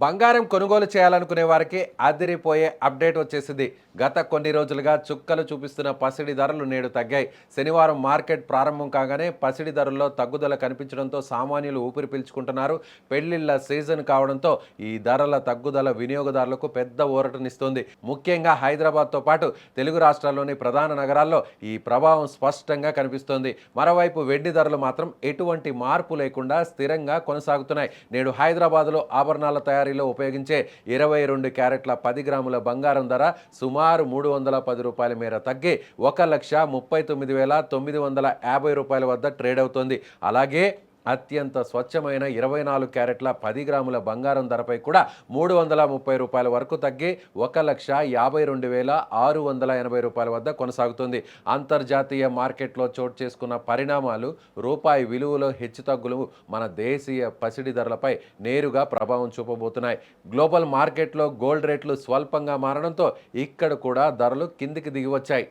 బంగారం కొనుగోలు చేయాలనుకునే వారికి అదిరిపోయే అప్డేట్ వచ్చేసింది. గత కొన్ని రోజులుగా చుక్కలు చూపిస్తున్న పసిడి ధరలు నేడు తగ్గాయి. శనివారం మార్కెట్ ప్రారంభం కాగానే పసిడి ధరల్లో తగ్గుదల కనిపించడంతో సామాన్యులు ఊపిరి పీల్చుకుంటున్నారు. పెళ్లిళ్ల సీజన్ కావడంతో ఈ ధరల తగ్గుదల వినియోగదారులకు పెద్ద ఊరటనిస్తోంది. ముఖ్యంగా హైదరాబాద్తో పాటు తెలుగు రాష్ట్రాల్లోని ప్రధాన నగరాల్లో ఈ ప్రభావం స్పష్టంగా కనిపిస్తోంది. మరోవైపు వెండి ధరలు మాత్రం ఎటువంటి మార్పు లేకుండా స్థిరంగా కొనసాగుతున్నాయి. నేడు హైదరాబాద్లో ఆభరణాల తయారీలో ఉపయోగించే 22 క్యారెట్ల 10 గ్రాముల బంగారం ధర సుమారు రూ. 310 మేర తగ్గి 1,39,950 వద్ద ట్రేడ్ అవుతోంది. అలాగే అత్యంత స్వచ్ఛమైన 24 క్యారెట్ల 10 గ్రాముల బంగారం ధరపై కూడా రూ. 330 వరకు తగ్గి 1,52,680 వద్ద కొనసాగుతుంది. అంతర్జాతీయ మార్కెట్లో చోటు చేసుకున్న పరిణామాలు, రూపాయి విలువలో హెచ్చుతగ్గులు మన దేశీయ పసిడి ధరలపై నేరుగా ప్రభావం చూపబోతున్నాయి. గ్లోబల్ మార్కెట్లో గోల్డ్ రేట్లు స్వల్పంగా మారడంతో ఇక్కడ కూడా ధరలు కిందికి దిగివచ్చాయి.